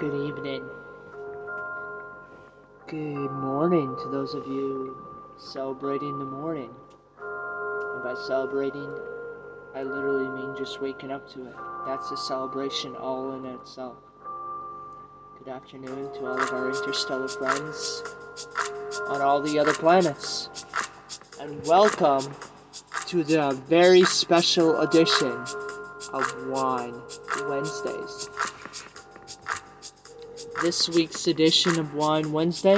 Good evening. Good morning to those of you celebrating the morning. And by celebrating, I literally mean just waking up to it. That's a celebration all in itself. Good afternoon to all of our interstellar friends on all the other planets. And welcome to the very special edition of Wine Wednesdays. This week's edition of Wine Wednesday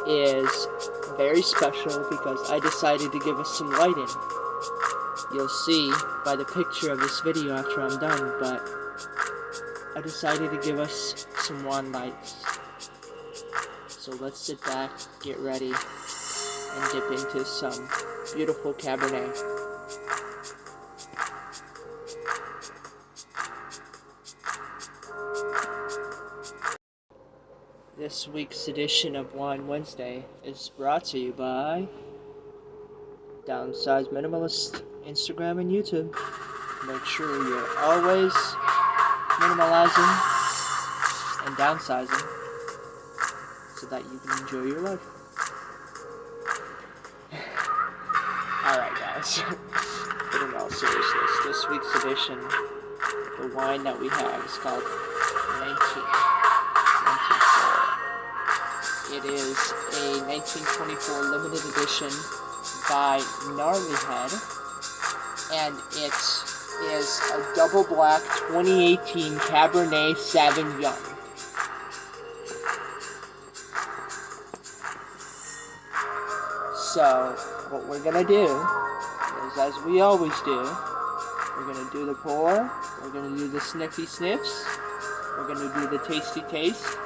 is very special because I decided to give us some lighting. You'll see by the picture of this video after I'm done, but I decided to give us some wine lights. So let's sit back, get ready, and dip into some beautiful Cabernet. This week's edition of Wine Wednesday is brought to you by Downsized Minimalists, Instagram and YouTube. Make sure you're always minimalizing and downsizing so that you can enjoy your life. Alright guys, but in all seriousness, this week's edition, the wine that we have is called 1924. It is a 1924 limited edition by Gnarlyhead, and it is a double black 2018 Cabernet Sauvignon. So, what we're gonna do is, as we always do, we're gonna do the pour, we're gonna do the sniffy sniffs, we're gonna do the tasty taste,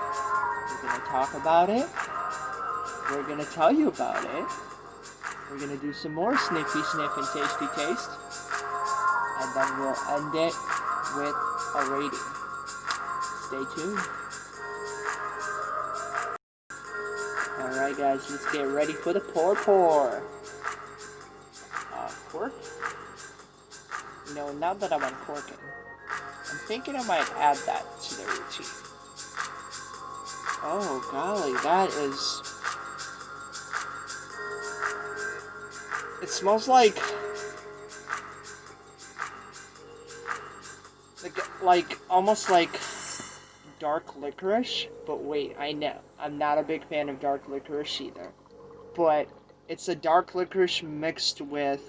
we're gonna talk about it, we're gonna tell you about it, we're gonna do some more sniffy sniff and tasty taste, and then we'll end it with a rating. Stay tuned. Alright guys, let's get ready for the pour. Cork? You know, now that I'm uncorking, I'm thinking I might add that to the routine. Oh golly, that is... It smells like almost like dark licorice, but wait, I know, I'm not a big fan of dark licorice either, but it's a dark licorice mixed with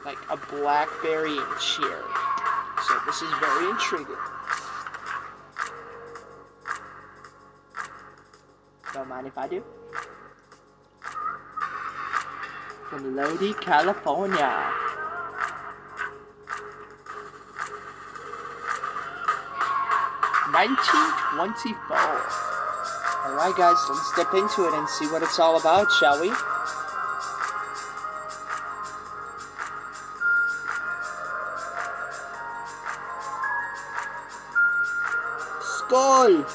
like a blackberry and cherry, so this is very intriguing. Don't mind if I do. From Lodi, California. $19.24. Alright guys, let's dip into it and see what it's all about, shall we? Skål!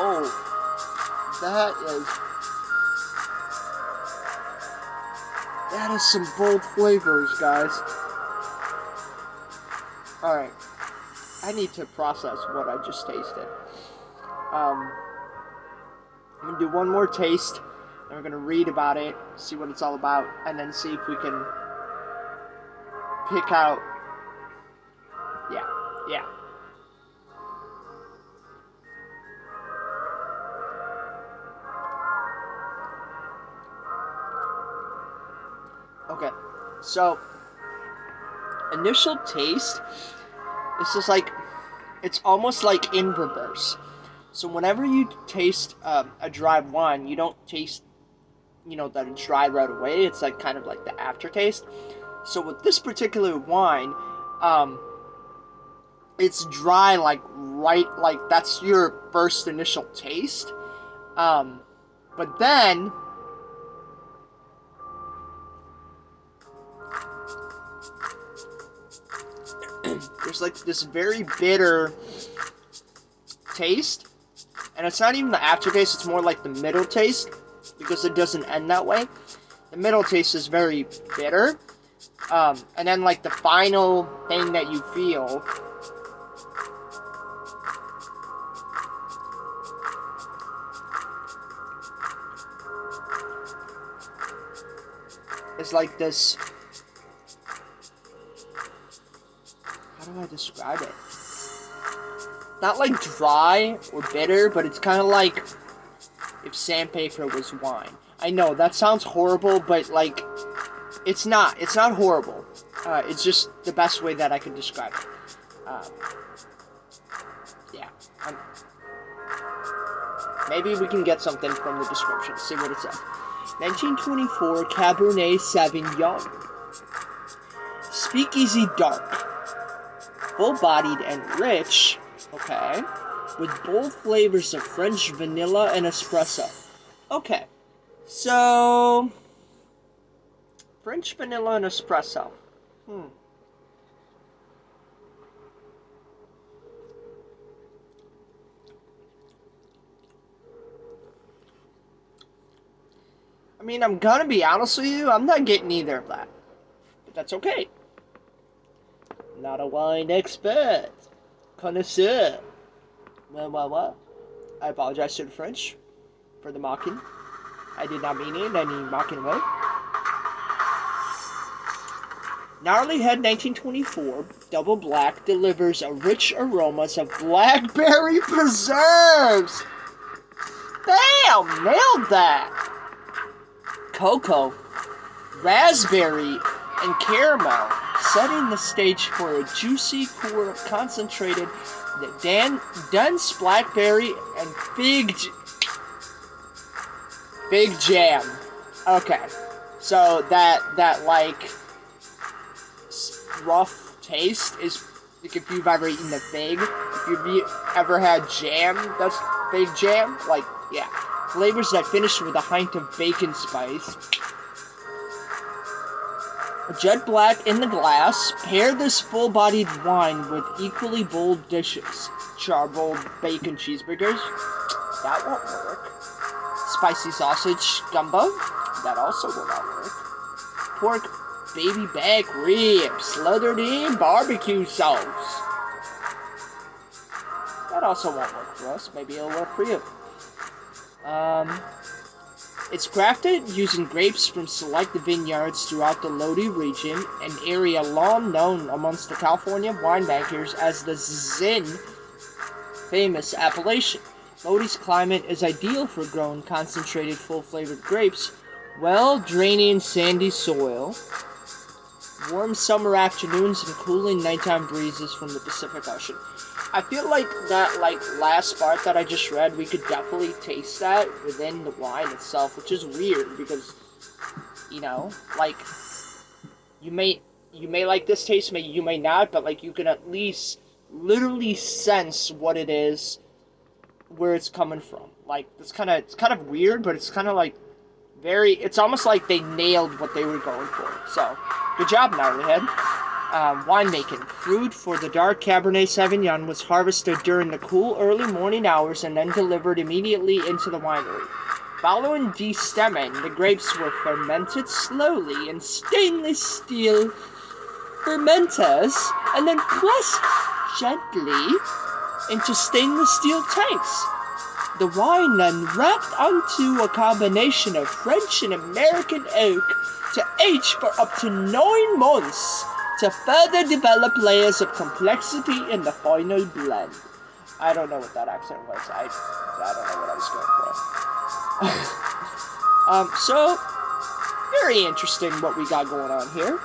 Oh, that is some bold flavors, guys. Alright, I need to process what I just tasted. I'm gonna do one more taste, and we're gonna read about it, see what it's all about, and then see if we can pick out, yeah. Okay, so, initial taste, it's just like, it's almost like in reverse. So whenever you taste a dry wine, you don't taste, that it's dry right away. It's like kind of like the aftertaste. So with this particular wine, it's dry like that's your first initial taste. But then there's like this very bitter taste, And it's not even the aftertaste, it's more like the middle taste, because it doesn't end that way. The middle taste is very bitter. And then, like, the final thing that you feel is like this. How do I describe it? Not like dry or bitter, but it's kind of like if sandpaper was wine. I know that sounds horrible, but like it's not. It's not horrible. It's just the best way that I can describe it. Yeah. Maybe we can get something from the description. See what it says. 1924 Cabernet Sauvignon. Speakeasy dark. Full-bodied and rich. Okay. With bold flavors of French vanilla and espresso. Okay. So, French vanilla and espresso. I mean, I'm gonna be honest with you, I'm not getting either of that. But that's okay. Not a wine expert. Connoisseur. What? I apologize to the French for the mocking. I did not mean it in any mocking way. Gnarly Head 1924 Double Black delivers a rich aromas of blackberry preserves. Damn, nailed that. Cocoa, raspberry, and caramel, setting the stage for a juicy, core, concentrated, dense blackberry and fig jam. Okay, so that like rough taste is like if you've ever eaten a fig, if you've ever had jam, that's fig jam. Like, yeah, flavors that finish with a hint of bacon spice. Jet black in the glass. Pair this full-bodied wine with equally bold dishes. Charbroiled bacon cheeseburgers. That won't work. Spicy sausage gumbo. That also will not work. Pork baby back ribs slathered in barbecue sauce. That also won't work for us. Maybe it'll work for you. It's crafted using grapes from select vineyards throughout the Lodi region, an area long known amongst the California winemakers as the Zin famous appellation. Lodi's climate is ideal for growing concentrated, full-flavored grapes, well-draining sandy soil, warm summer afternoons, and cooling nighttime breezes from the Pacific Ocean. I feel like that, last part that I just read, we could definitely taste that within the wine itself, which is weird, because, you know, like, you may like this taste, you may not, but, like, you can at least literally sense what it is, where it's coming from. Like, it's kind of weird, but it's kind of, like, it's almost like they nailed what they were going for. So, good job, Gnarlyhead. Winemaking. Fruit for the dark Cabernet Sauvignon was harvested during the cool early morning hours and then delivered immediately into the winery. Following destemming, the grapes were fermented slowly in stainless steel fermenters and then pressed gently into stainless steel tanks. The wine then wrapped onto a combination of French and American oak to age for up to 9 months to further develop layers of complexity in the final blend. I don't know what that accent was. I don't know what I was going for. So, very interesting what we got going on here.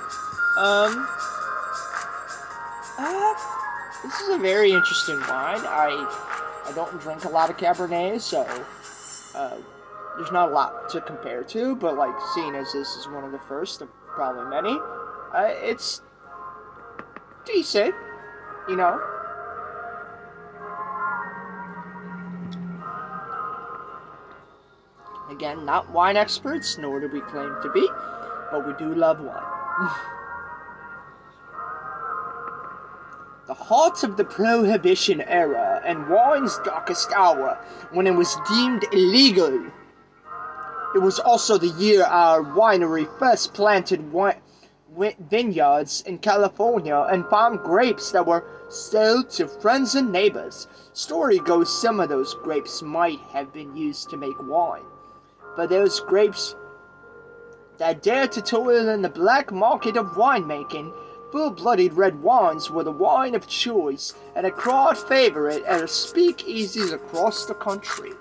This is a very interesting wine. I don't drink a lot of Cabernet, so there's not a lot to compare to, but like seeing as this is one of the first of probably many, it's decent, you know. Again, not wine experts, nor do we claim to be, but we do love wine. the heart of the Prohibition era and wine's darkest hour when it was deemed illegal. It was also the year our winery first planted vineyards in California and farmed grapes that were sold to friends and neighbors. Story goes some of those grapes might have been used to make wine, but those grapes that dared to toil in the black market of winemaking, full-blooded red wines were the wine of choice and a crowd favorite at speakeasies across the country.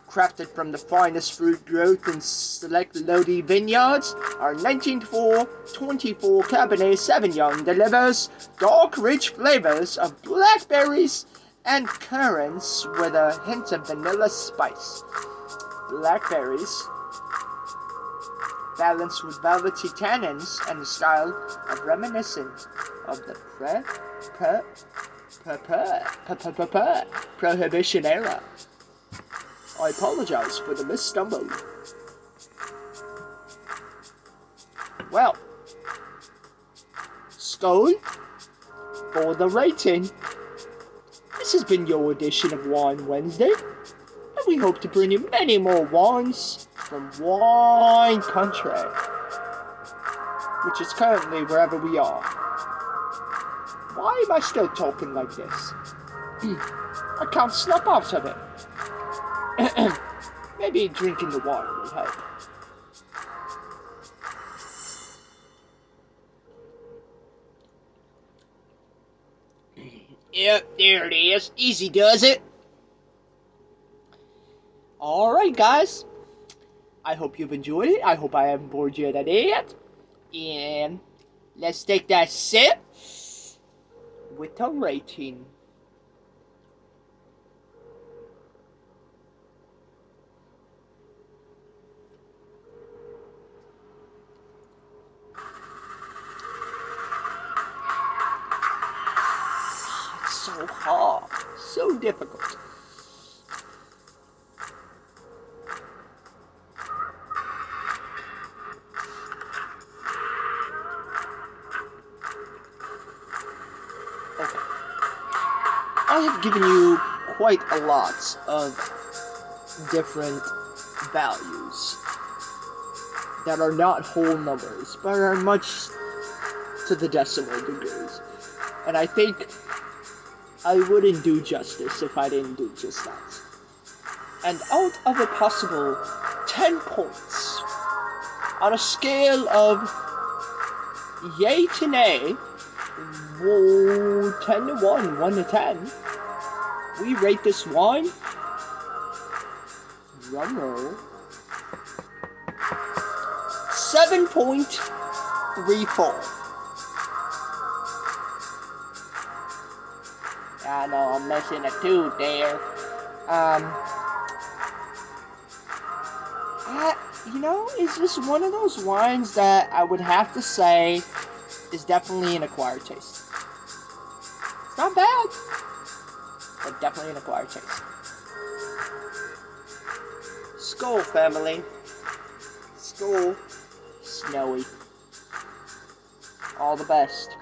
Crafted from the finest fruit growth in select Lodi vineyards, our 1924 Cabernet Sauvignon delivers dark, rich flavors of blackberries and currants with a hint of vanilla spice. Blackberries, balanced with velvety tannins and a style of reminiscent of the Prohibition era. I apologize for the misstumble. Well, Skull, for the rating. This has been your edition of Wine Wednesday, and we hope to bring you many more wines from Wine Country, which is currently wherever we are. Why am I still talking like this? I can't snap out of it. Maybe drinking the water would help. Yep, there it is. Easy does it. Alright, guys. I hope you've enjoyed it. I hope I haven't bored you to death. And let's take that sip with a rating. So hard, so difficult. Okay. I have given you quite a lot of different values that are not whole numbers, but are much to the decimal degrees. And I think I wouldn't do justice if I didn't do just that. And out of a possible 10 points, on a scale of yay to nay, 10 to 1, 1 to 10, we rate this wine, drumroll, 7.34. I know I'm missing a tooth there. It's just one of those wines that I would have to say is definitely an acquired taste. It's not bad, but definitely an acquired taste. Skål, family. Skål, Snowy. All the best.